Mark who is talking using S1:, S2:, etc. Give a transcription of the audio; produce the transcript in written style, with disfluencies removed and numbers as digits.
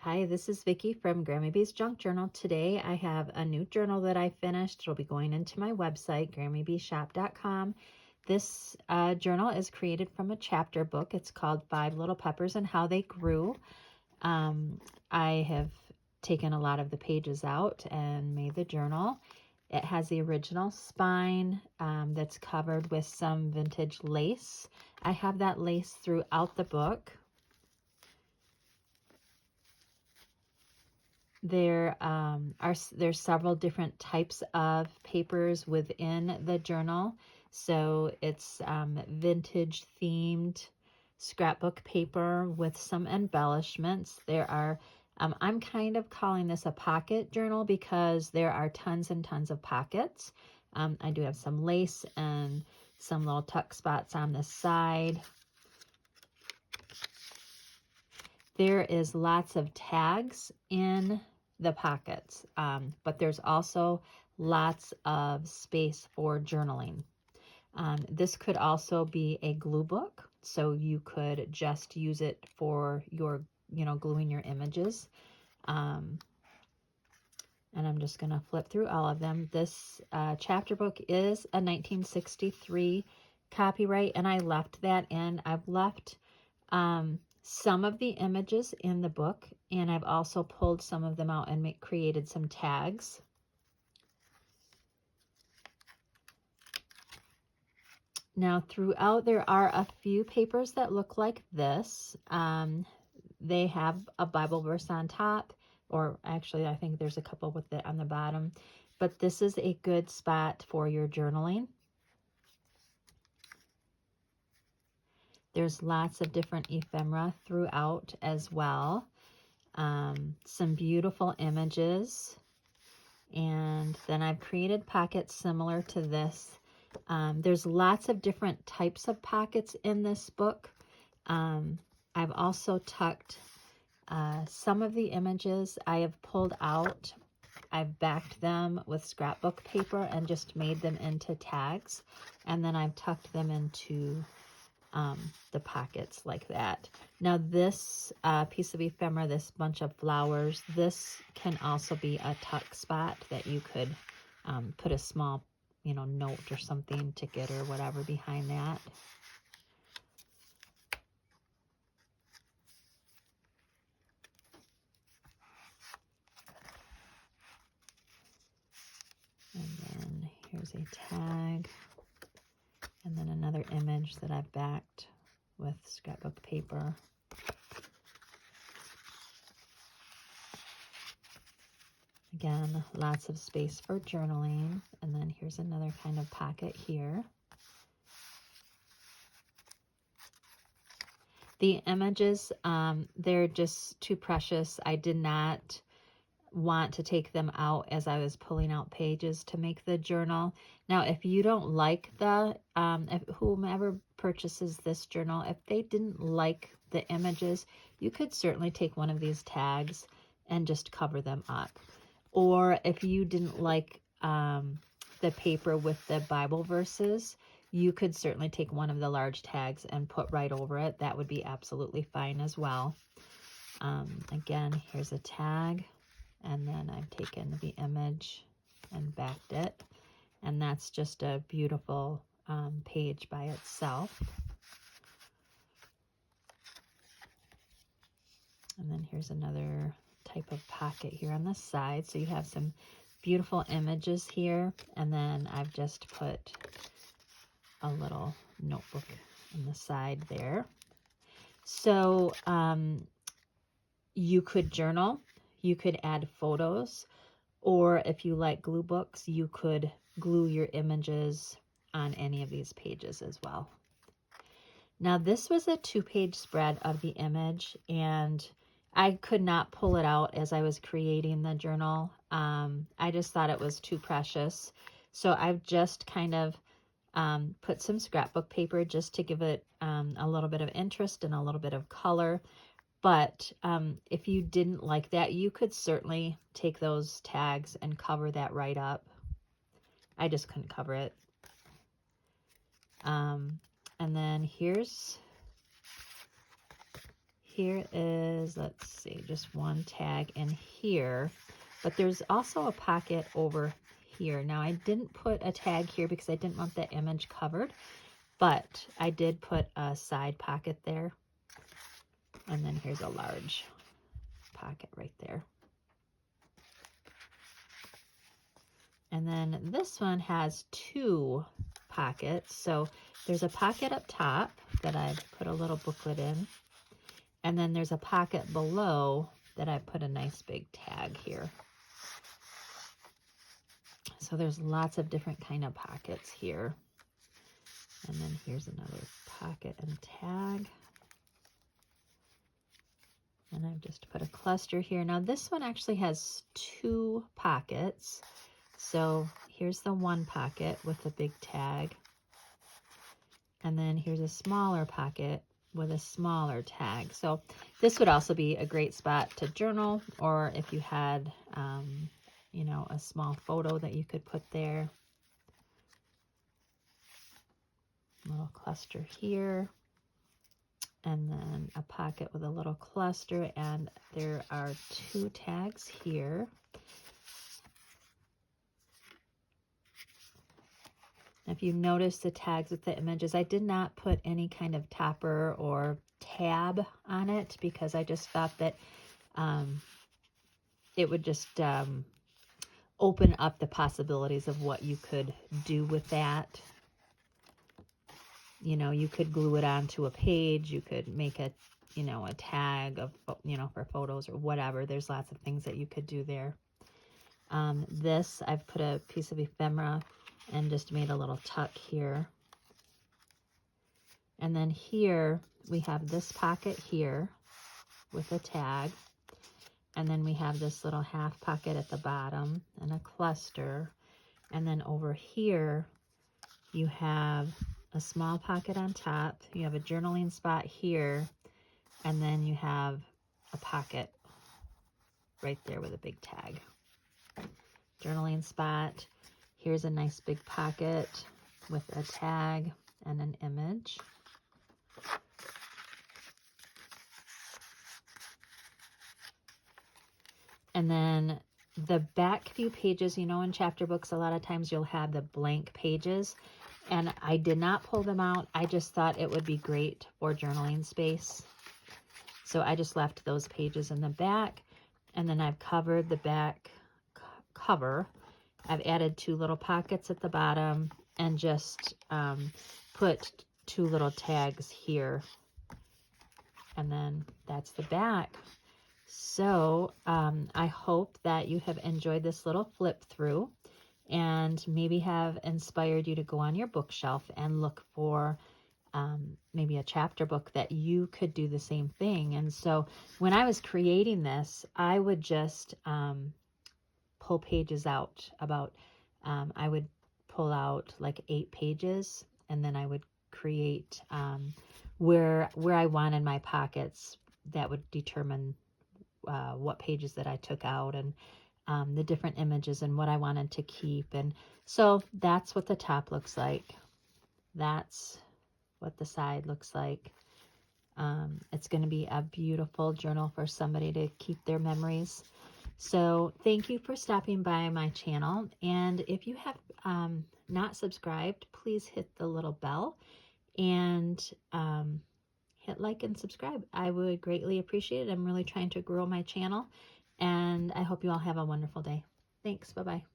S1: Hi, this is Vicky from Grandma Bee's Junk Journal. Today I have a new journal that I finished. It'll be going into my website, grandmabeeshop.com. This journal is created from a chapter book. It's called 5 Little Peppers and How They Grew. I have taken a lot of the pages out and made the journal. It has the original spine that's covered with some vintage lace. I have that lace throughout the book. There's several different types of papers within the journal. So it's vintage themed scrapbook paper with some embellishments. I'm kind of calling this a pocket journal because there are tons and tons of pockets. I do have some lace and some little tuck spots on the side. There is lots of tags in the pockets, but there's also lots of space for journaling. This could also be a glue book, so you could just use it for your, gluing your images. And I'm just going to flip through all of them. This chapter book is a 1963 copyright, and I left that in. I've left some of the images in the book, and I've also pulled some of them out and created some tags. Now throughout there are a few papers that look like this. They have a Bible verse on top, or actually I think there's a couple with it on the bottom, but this is a good spot for your journaling. There's lots of different ephemera throughout as well. Some beautiful images. And then I've created pockets similar to this. There's lots of different types of pockets in this book. I've also tucked some of the images I have pulled out. I've backed them with scrapbook paper and just made them into tags. And then I've tucked them into the pockets like that. Now this piece of ephemera, this bunch of flowers, this can also be a tuck spot that you could put a small, note or something, ticket or whatever behind that. And then here's a tag. And then another image that I've backed with scrapbook paper. Again, lots of space for journaling. And then here's another kind of pocket here. The images, they're just too precious. I did not want to take them out as I was pulling out pages to make the journal. Now, if you don't like if whomever purchases this journal, if they didn't like the images, you could certainly take one of these tags and just cover them up. Or if you didn't like the paper with the Bible verses, you could certainly take one of the large tags and put right over it. That would be absolutely fine as well. Again, here's a tag. And then I've taken the image and backed it. And that's just a beautiful page by itself. And then here's another type of pocket here on the side. So you have some beautiful images here. And then I've just put a little notebook on the side there. So you could journal. You could add photos, or if you like glue books, you could glue your images on any of these pages as well. Now this was a 2-page spread of the image, and I could not pull it out as I was creating the journal. I just thought it was too precious. So I've just kind of put some scrapbook paper just to give it a little bit of interest and a little bit of color. But if you didn't like that, you could certainly take those tags and cover that right up. I just couldn't cover it. And then here's here is, let's see, just one tag in here, but there's also a pocket over here. Now I didn't put a tag here because I didn't want the image covered, but I did put a side pocket there. And then here's a large pocket right there. And then this one has two pockets. So there's a pocket up top that I've put a little booklet in. And then there's a pocket below that I put a nice big tag here. So there's lots of different kind of pockets here. And then here's another pocket and tag. And I've just put a cluster here. Now this one actually has two pockets. So here's the one pocket with the big tag. And then here's a smaller pocket with a smaller tag. So this would also be a great spot to journal, or if you had, you know, a small photo that you could put there. Little cluster here. And then a pocket with a little cluster, and there are two tags here. If you notice the tags with the images, I did not put any kind of topper or tab on it because I just thought that it would just open up the possibilities of what you could do with that. You know, you could glue it onto a page, you could make a, you know, a tag of, you know, for photos or whatever. There's lots of things that you could do there. This, I've put a piece of ephemera and just made a little tuck here. And then here we have this pocket here with a tag. And then we have this little half pocket at the bottom and a cluster. And then over here, you have a small pocket on top. You have a journaling spot here. And then you have a pocket right there with a big tag. Journaling spot. Here's a nice big pocket with a tag and an image. And then the back few pages, you know, in chapter books, a lot of times you'll have the blank pages. And I did not pull them out. I just thought it would be great for journaling space. So I just left those pages in the back. And then I've covered the back cover. I've added two little pockets at the bottom and just put two little tags here. And then that's the back. So I hope that you have enjoyed this little flip through and maybe have inspired you to go on your bookshelf and look for maybe a chapter book that you could do the same thing. And so when I was creating this, I would just pull pages out about, I would pull out like 8 pages, and then I would create where I wanted my pockets. That would determine what pages that I took out, and the different images and what I wanted to keep. And so that's what the top looks like. That's what the side looks like. It's going to be a beautiful journal for somebody to keep their memories. So thank you for stopping by my channel. And if you have not subscribed, please hit the little bell and hit like and subscribe. I would greatly appreciate it. I'm really trying to grow my channel, and I hope you all have a wonderful day. Thanks. Bye-bye.